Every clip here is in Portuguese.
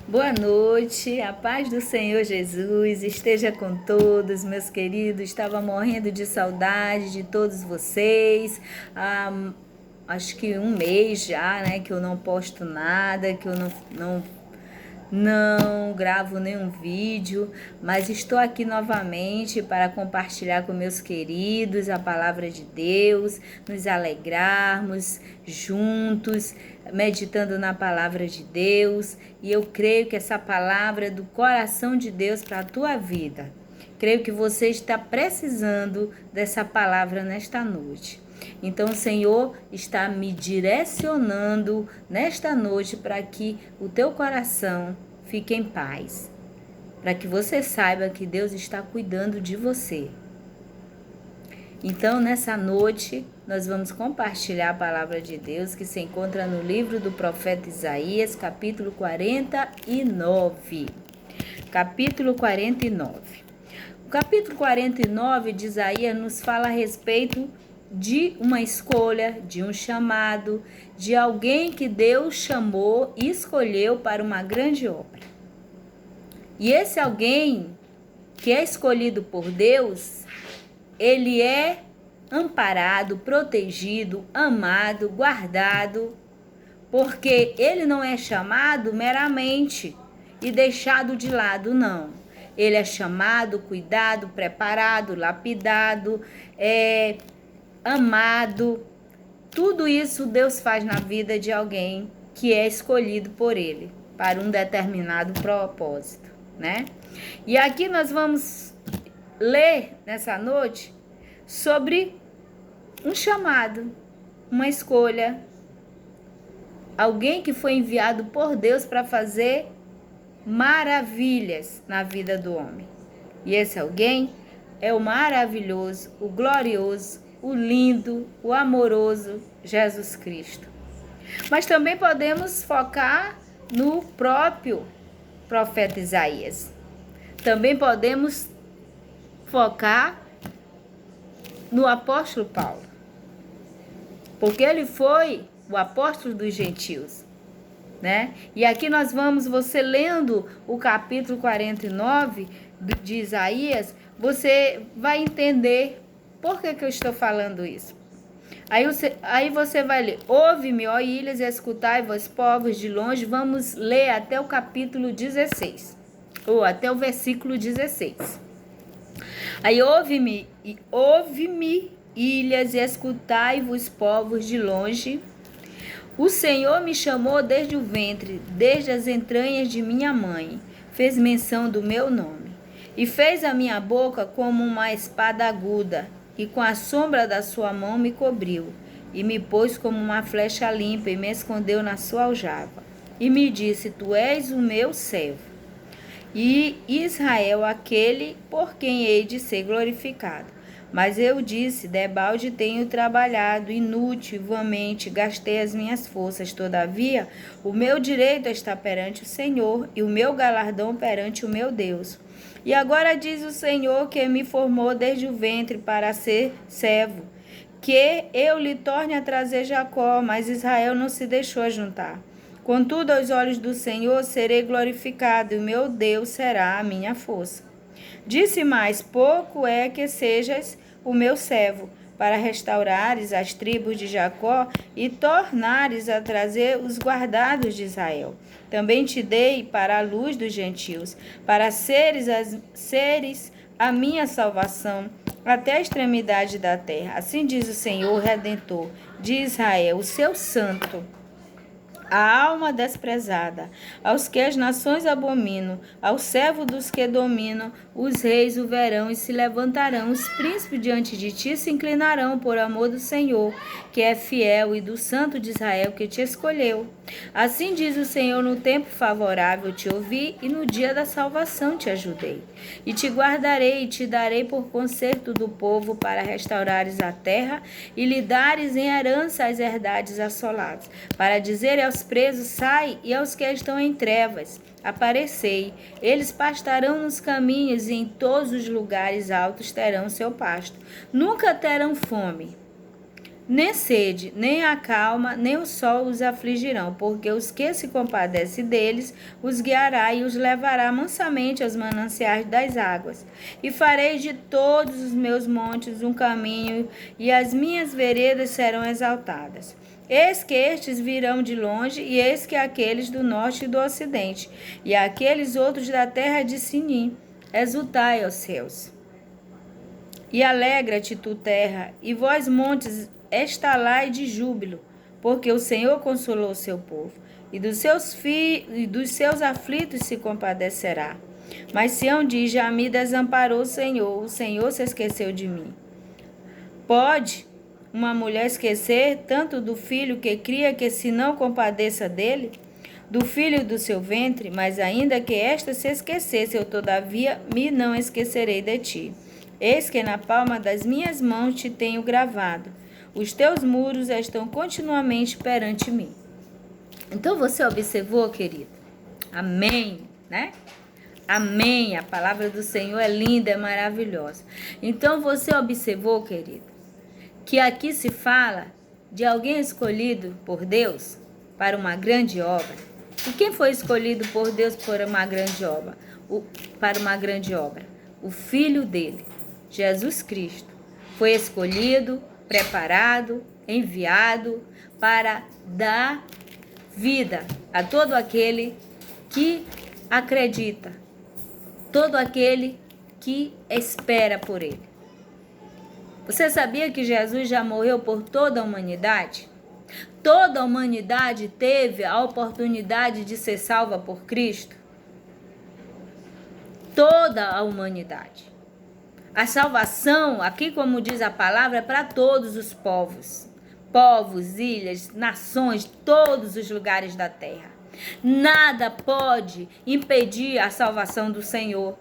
Boa noite, a paz do Senhor Jesus esteja com todos, meus queridos. Estava morrendo de saudade de todos vocês. Acho que um mês já, né, que eu não posto nada, que eu não gravo nenhum vídeo, mas estou aqui novamente para compartilhar com meus queridos a palavra de Deus, nos alegrarmos juntos, meditando na palavra de Deus. E eu creio que essa palavra é do coração de Deus para a tua vida. Creio que você está precisando dessa palavra nesta noite. Então o Senhor está me direcionando nesta noite para que o teu coração fique em paz, para que você saiba que Deus está cuidando de você. Então nessa noite nós vamos compartilhar a palavra de Deus que se encontra no livro do profeta Isaías, capítulo 49. Capítulo 49. O capítulo 49 de Isaías nos fala a respeito de uma escolha, de um chamado, de alguém que Deus chamou e escolheu para uma grande obra. E esse alguém que é escolhido por Deus, ele é amparado, protegido, amado, guardado, porque ele não é chamado meramente e deixado de lado, não. Ele é chamado, cuidado, preparado, lapidado, amado. Tudo isso Deus faz na vida de alguém que é escolhido por Ele para um determinado propósito, né? E aqui nós vamos ler nessa noite sobre um chamado, uma escolha, alguém que foi enviado por Deus para fazer maravilhas na vida do homem. E esse alguém é o maravilhoso, o glorioso, o lindo, o amoroso Jesus Cristo. Mas também podemos focar no próprio profeta Isaías. Também podemos focar no apóstolo Paulo, porque ele foi o apóstolo dos gentios, né? E aqui nós vamos, você lendo o capítulo 49 de Isaías, você vai entender por que eu estou falando isso. Aí você vai ler: ouve-me, ó ilhas, e escutai, vós povos de longe. Vamos ler até o capítulo 16, ou até o versículo 16. Aí ouve-me, ilhas, e escutai-vos, povos de longe. O Senhor me chamou desde o ventre, desde as entranhas de minha mãe. Fez menção do meu nome. E fez a minha boca como uma espada aguda, e com a sombra da sua mão me cobriu. E me pôs como uma flecha limpa, e me escondeu na sua aljava. E me disse: Tu és o meu servo, e Israel aquele por quem hei de ser glorificado. Mas eu disse: debalde tenho trabalhado, inútil, vãmente, gastei as minhas forças. Todavia, o meu direito está perante o Senhor, e o meu galardão perante o meu Deus. E agora diz o Senhor, que me formou desde o ventre para ser servo, que eu lhe torne a trazer Jacó, mas Israel não se deixou juntar. Contudo, aos olhos do Senhor serei glorificado, e o meu Deus será a minha força. Disse mais: pouco é que sejas o meu servo, para restaurares as tribos de Jacó e tornares a trazer os guardados de Israel. Também te dei para a luz dos gentios, para seres a minha salvação até a extremidade da terra. Assim diz o Senhor Redentor de Israel, o seu santo, a alma desprezada, aos que as nações abominam, ao servo dos que dominam, os reis o verão e se levantarão, os príncipes diante de ti se inclinarão por amor do Senhor, que é fiel, e do Santo de Israel que te escolheu. Assim diz o Senhor: no tempo favorável te ouvi, e no dia da salvação te ajudei. E te guardarei, e te darei por conserto do povo, para restaurares a terra, e lhe dares em herança as herdades assoladas, para dizer aos presos: sai, e aos que estão em trevas: aparecei. Eles pastarão nos caminhos, e em todos os lugares altos terão seu pasto. Nunca terão fome, nem sede, nem a calma, nem o sol os afligirão, porque os que se compadecem deles os guiará e os levará mansamente aos mananciais das águas. E farei de todos os meus montes um caminho, e as minhas veredas serão exaltadas. Eis que estes virão de longe, e eis que aqueles do norte e do ocidente, e aqueles outros da terra de Sinim. Exultai, ó céus, e alegra-te, tu terra, e vós montes, estalai de júbilo, porque o Senhor consolou o seu povo, e dos seus aflitos se compadecerá. Mas Sião diz: já me desamparou o Senhor se esqueceu de mim. Pode uma mulher esquecer tanto do filho que cria, que se não compadeça dele, do filho do seu ventre? Mas ainda que esta se esquecesse, eu todavia me não esquecerei de ti. Eis que na palma das minhas mãos te tenho gravado. Os teus muros estão continuamente perante mim. Então você observou, querido? Amém, né? Amém. A palavra do Senhor é linda, é maravilhosa. Então você observou, querido, que aqui se fala de alguém escolhido por Deus para uma grande obra. E quem foi escolhido por Deus para uma grande obra? O Filho dele, Jesus Cristo, foi escolhido, preparado, enviado para dar vida a todo aquele que acredita, todo aquele que espera por ele. Você sabia que Jesus já morreu por toda a humanidade? Toda a humanidade teve a oportunidade de ser salva por Cristo. Toda a humanidade. A salvação, aqui como diz a palavra, é para todos os povos. Povos, ilhas, nações, todos os lugares da terra. Nada pode impedir a salvação do Senhor.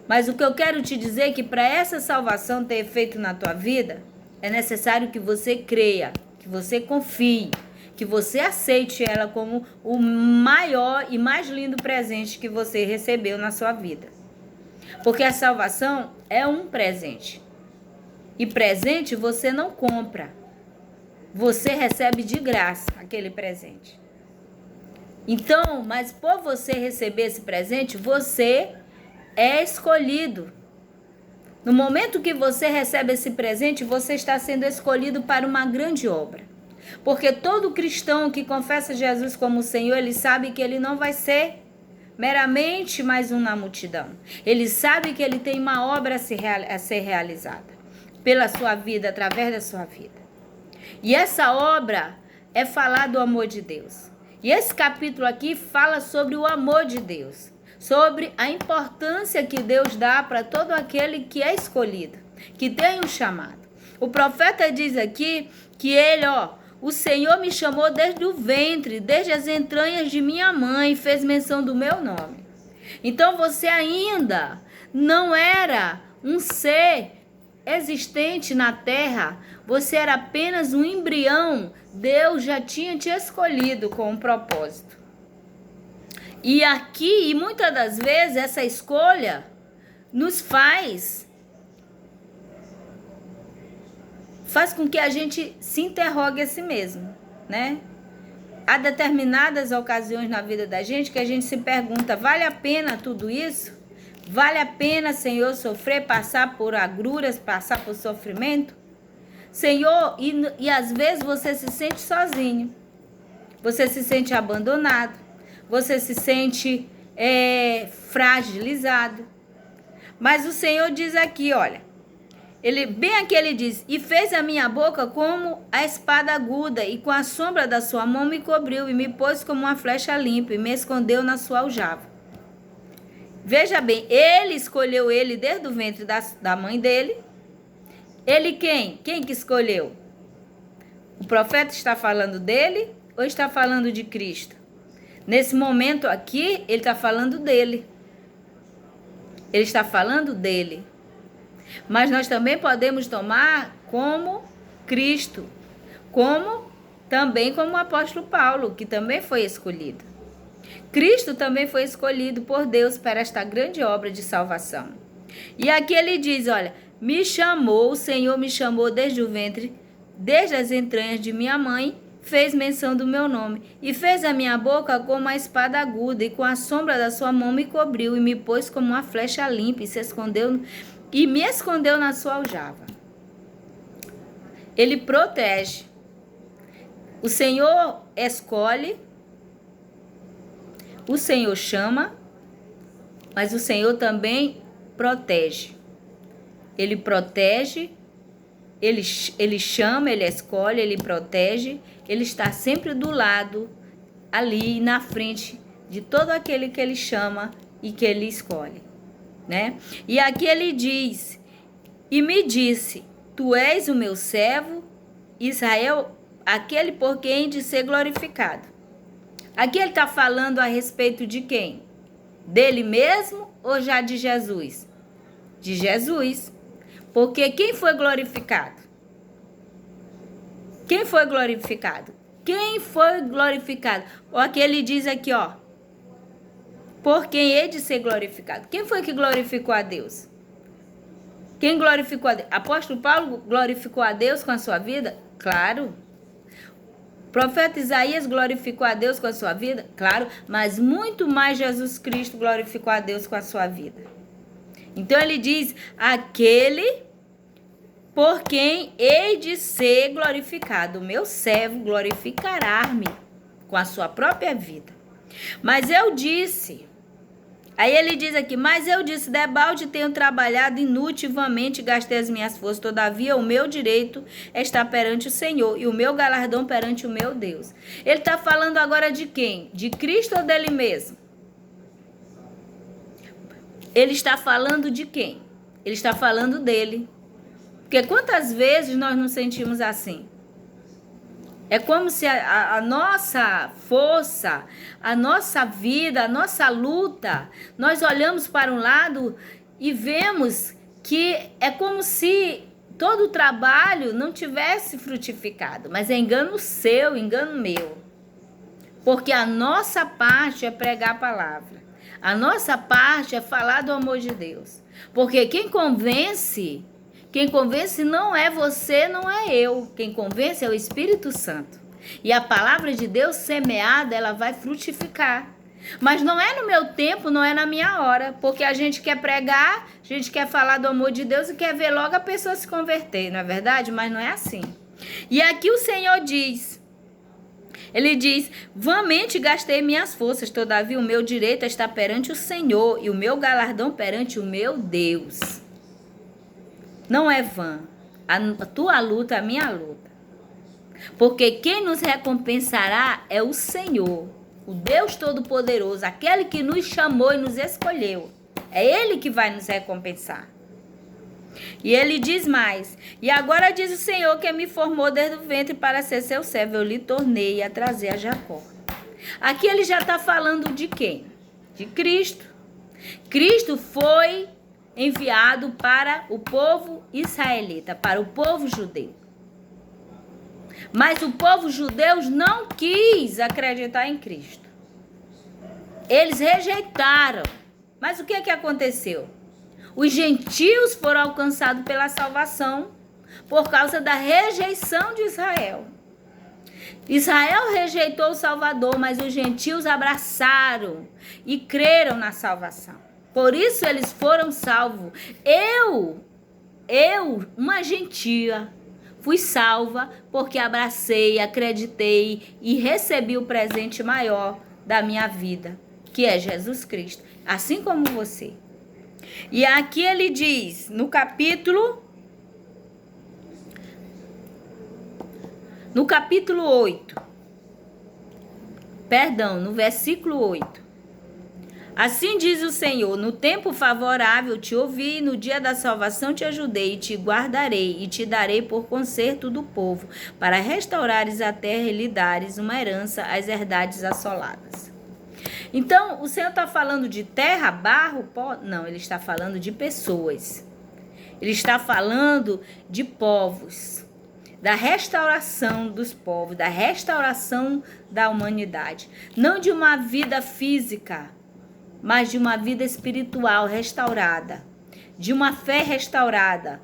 Mas o que eu quero te dizer é que para essa salvação ter efeito na tua vida, é necessário que você creia, que você confie, que você aceite ela como o maior e mais lindo presente que você recebeu na sua vida. Porque a salvação é um presente. E presente você não compra. Você recebe de graça aquele presente. Então, mas por você receber esse presente, você é escolhido. No momento que você recebe esse presente, você está sendo escolhido para uma grande obra. Porque todo cristão que confessa Jesus como Senhor, ele sabe que ele não vai ser meramente mais um na multidão. Ele sabe que ele tem uma obra a ser realizada pela sua vida, através da sua vida. E essa obra é falar do amor de Deus. E esse capítulo aqui fala sobre o amor de Deus, sobre a importância que Deus dá para todo aquele que é escolhido, que tem um chamado. O profeta diz aqui que ele, o Senhor me chamou desde o ventre, desde as entranhas de minha mãe, fez menção do meu nome. Então você ainda não era um ser existente na terra, você era apenas um embrião. Deus já tinha te escolhido com um propósito. E aqui, e muitas das vezes, essa escolha nos faz com que a gente se interrogue a si mesmo, né? Há determinadas ocasiões na vida da gente que a gente se pergunta: vale a pena tudo isso? Vale a pena, Senhor, sofrer, passar por agruras, passar por sofrimento? Senhor, e às vezes você se sente sozinho, você se sente abandonado, você se sente fragilizado. Mas o Senhor diz aqui, olha, ele diz: e fez a minha boca como a espada aguda, e com a sombra da sua mão me cobriu, e me pôs como uma flecha limpa, e me escondeu na sua aljava. Veja bem, ele escolheu ele desde o ventre da mãe dele. Ele quem? Quem que escolheu? O profeta está falando dele ou está falando de Cristo? Nesse momento aqui, ele está falando dele. Ele está falando dele. Mas nós também podemos tomar como Cristo, também como o apóstolo Paulo, que também foi escolhido. Cristo também foi escolhido por Deus para esta grande obra de salvação. E aqui ele diz, olha, o Senhor me chamou desde o ventre desde as entranhas de minha mãe, fez menção do meu nome, e fez a minha boca como uma espada aguda, e com a sombra da sua mão me cobriu, e me pôs como uma flecha limpa, e me escondeu na sua aljava. Ele protege. O Senhor escolhe, o Senhor chama, mas o Senhor também protege. Ele protege, ele chama, ele escolhe, ele protege, ele está sempre do lado, ali na frente de todo aquele que ele chama e que ele escolhe, né? E aqui ele diz, e me disse, tu és o meu servo, Israel, aquele por quem de ser glorificado. Aqui ele está falando a respeito de quem? Dele mesmo ou já de Jesus? De Jesus. Porque quem foi glorificado? Quem foi glorificado? Quem foi glorificado? Aqui ele diz aqui, ó. Por quem é de ser glorificado. Quem foi que glorificou a Deus? Quem glorificou a Deus? Apóstolo Paulo glorificou a Deus com a sua vida? Claro. O profeta Isaías glorificou a Deus com a sua vida? Claro. Mas muito mais Jesus Cristo glorificou a Deus com a sua vida. Então ele diz, aquele por quem hei de ser glorificado. O meu servo glorificará-me com a sua própria vida. Mas eu disse, aí ele diz aqui, mas eu disse, debalde tenho trabalhado inutilmente, gastei as minhas forças, todavia o meu direito está perante o Senhor e o meu galardão perante o meu Deus. Ele está falando agora de quem? De Cristo ou dele mesmo? Ele está falando de quem? Ele está falando dele. Porque quantas vezes nós nos sentimos assim? É como se a nossa força, a nossa vida, a nossa luta, nós olhamos para um lado e vemos que é como se todo o trabalho não tivesse frutificado. Mas é engano seu, engano meu. Porque a nossa parte é pregar a palavra. A nossa parte é falar do amor de Deus. Porque quem convence não é você, não é eu. Quem convence é o Espírito Santo. E a palavra de Deus semeada, ela vai frutificar. Mas não é no meu tempo, não é na minha hora. Porque a gente quer pregar, a gente quer falar do amor de Deus e quer ver logo a pessoa se converter, não é verdade? Mas não é assim. E aqui o Senhor diz, ele diz, vãmente gastei minhas forças, todavia o meu direito está perante o Senhor e o meu galardão perante o meu Deus. Não é vã. A tua luta, a minha luta. Porque quem nos recompensará é o Senhor, o Deus Todo-Poderoso, aquele que nos chamou e nos escolheu. É Ele que vai nos recompensar. E ele diz mais, e agora diz o Senhor que me formou desde o ventre para ser seu servo, eu lhe tornei a trazer a Jacó. Aqui ele já está falando de quem? De Cristo. Cristo foi enviado para o povo israelita, para o povo judeu. Mas o povo judeu não quis acreditar em Cristo. Eles rejeitaram. Mas o que aconteceu? Os gentios foram alcançados pela salvação por causa da rejeição de Israel. Israel rejeitou o Salvador, mas os gentios abraçaram e creram na salvação. Por isso eles foram salvos. Eu, uma gentia, fui salva porque abracei, acreditei e recebi o presente maior da minha vida, que é Jesus Cristo, assim como você. E aqui ele diz, no capítulo 8, no versículo 8. Assim diz o Senhor, no tempo favorável te ouvi, no dia da salvação te ajudei, te guardarei e te darei por conserto do povo, para restaurares a terra e lhe dares uma herança às herdades assoladas. Então, o Senhor está falando de terra, barro, pó? Não, ele está falando de pessoas. Ele está falando de povos, da restauração dos povos, da restauração da humanidade. Não de uma vida física, mas de uma vida espiritual restaurada, de uma fé restaurada,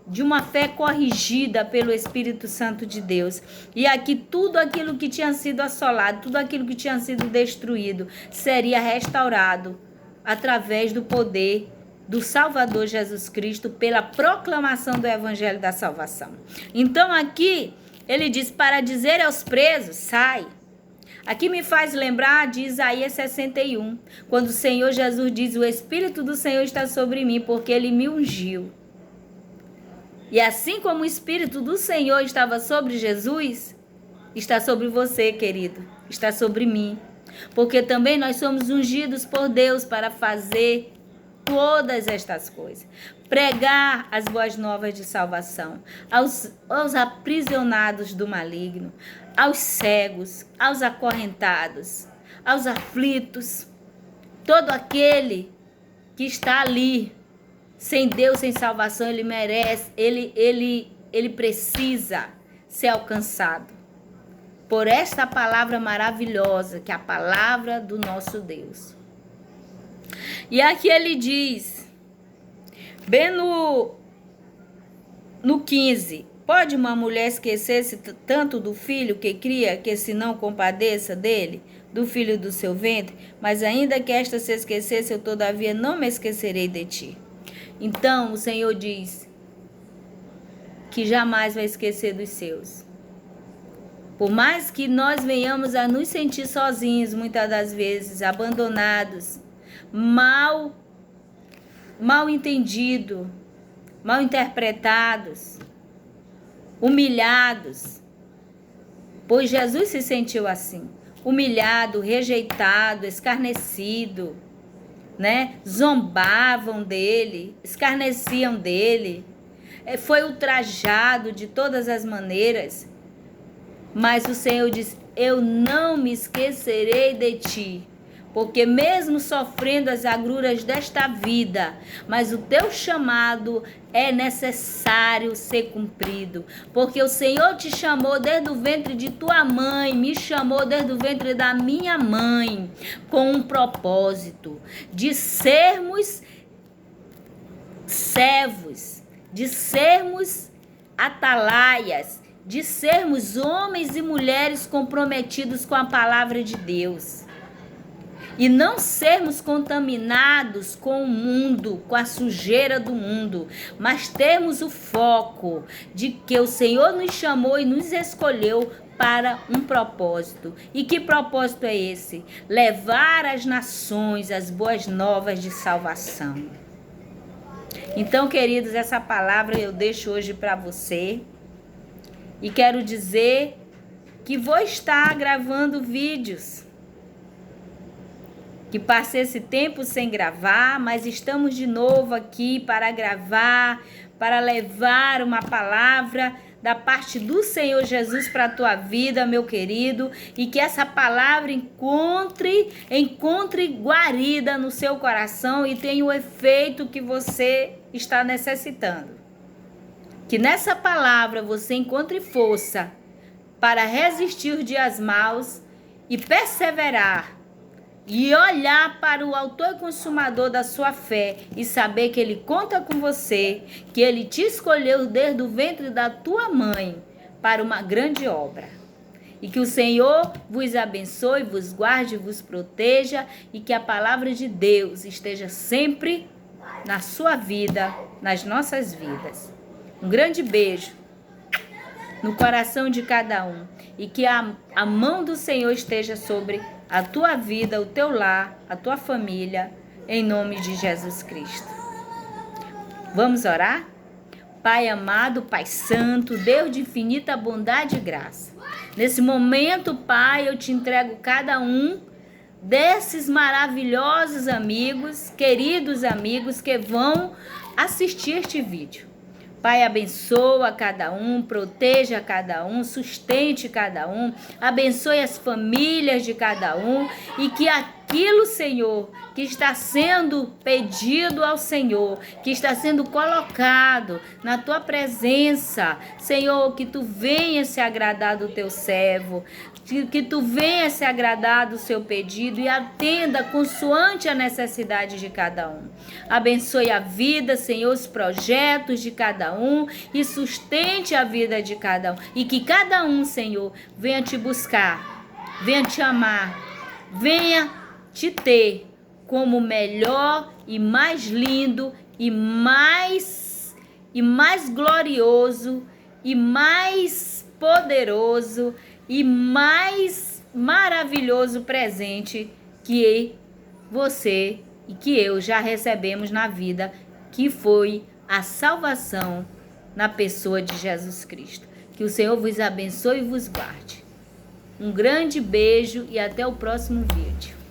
de uma fé corrigida pelo Espírito Santo de Deus. E aqui tudo aquilo que tinha sido assolado, tudo aquilo que tinha sido destruído, seria restaurado através do poder do Salvador Jesus Cristo, pela proclamação do Evangelho da Salvação. Então aqui ele diz, para dizer aos presos, sai. Aqui me faz lembrar de Isaías 61, quando o Senhor Jesus diz, o Espírito do Senhor está sobre mim, porque Ele me ungiu. E assim como o Espírito do Senhor estava sobre Jesus, está sobre você, querido, está sobre mim. Porque também nós somos ungidos por Deus para fazer todas estas coisas. Pregar as boas novas de salvação aos aprisionados do maligno, aos cegos, aos acorrentados, aos aflitos, todo aquele que está ali, sem Deus, sem salvação, ele merece, ele precisa ser alcançado por esta palavra maravilhosa, que é a palavra do nosso Deus. E aqui ele diz, bem no 15, pode uma mulher esquecer-se tanto do filho que cria, que se não compadeça dele, do filho do seu ventre? Mas ainda que esta se esquecesse, eu todavia não me esquecerei de ti. Então o Senhor diz que jamais vai esquecer dos seus. Por mais que nós venhamos a nos sentir sozinhos, muitas das vezes, abandonados, mal entendidos, mal interpretados, humilhados, pois Jesus se sentiu assim, humilhado, rejeitado, escarnecido, né? Zombavam dele, escarneciam dele, foi ultrajado de todas as maneiras, mas o Senhor diz, eu não me esquecerei de ti, porque mesmo sofrendo as agruras desta vida, mas o teu chamado é necessário ser cumprido, porque o Senhor te chamou desde o ventre de tua mãe, me chamou desde o ventre da minha mãe, com um propósito de sermos servos, de sermos atalaias, de sermos homens e mulheres comprometidos com a palavra de Deus. E não sermos contaminados com o mundo, com a sujeira do mundo, mas termos o foco de que o Senhor nos chamou e nos escolheu para um propósito. E que propósito é esse? Levar às nações as boas novas de salvação. Então, queridos, essa palavra eu deixo hoje para você. E quero dizer que vou estar gravando vídeos. Que passei esse tempo sem gravar, mas estamos de novo aqui para gravar, para levar uma palavra da parte do Senhor Jesus para a tua vida, meu querido, e que essa palavra encontre guarida no seu coração e tenha o efeito que você está necessitando. Que nessa palavra você encontre força para resistir os dias maus e perseverar, e olhar para o autor e consumador da sua fé e saber que ele conta com você, que ele te escolheu desde o ventre da tua mãe para uma grande obra. E que o Senhor vos abençoe, vos guarde, vos proteja e que a palavra de Deus esteja sempre na sua vida, nas nossas vidas. Um grande beijo no coração de cada um e que a mão do Senhor esteja sobre a tua vida, o teu lar, a tua família, em nome de Jesus Cristo. Vamos orar? Pai amado, Pai santo, Deus de infinita bondade e graça. Nesse momento, Pai, eu te entrego cada um desses maravilhosos amigos, queridos amigos que vão assistir este vídeo. Pai, abençoa cada um, proteja cada um, sustente cada um, abençoe as famílias de cada um e que a aquilo, Senhor, que está sendo pedido ao Senhor, que está sendo colocado na tua presença, Senhor, que tu venha se agradar do teu servo, que tu venha se agradar do seu pedido e atenda consoante a necessidade de cada um. Abençoe a vida, Senhor, os projetos de cada um e sustente a vida de cada um. E que cada um, Senhor, venha te buscar, venha te amar, venha te ter como melhor e mais lindo e mais glorioso e mais poderoso e mais maravilhoso presente que você e que eu já recebemos na vida, que foi a salvação na pessoa de Jesus Cristo. Que o Senhor vos abençoe e vos guarde. Um grande beijo e até o próximo vídeo.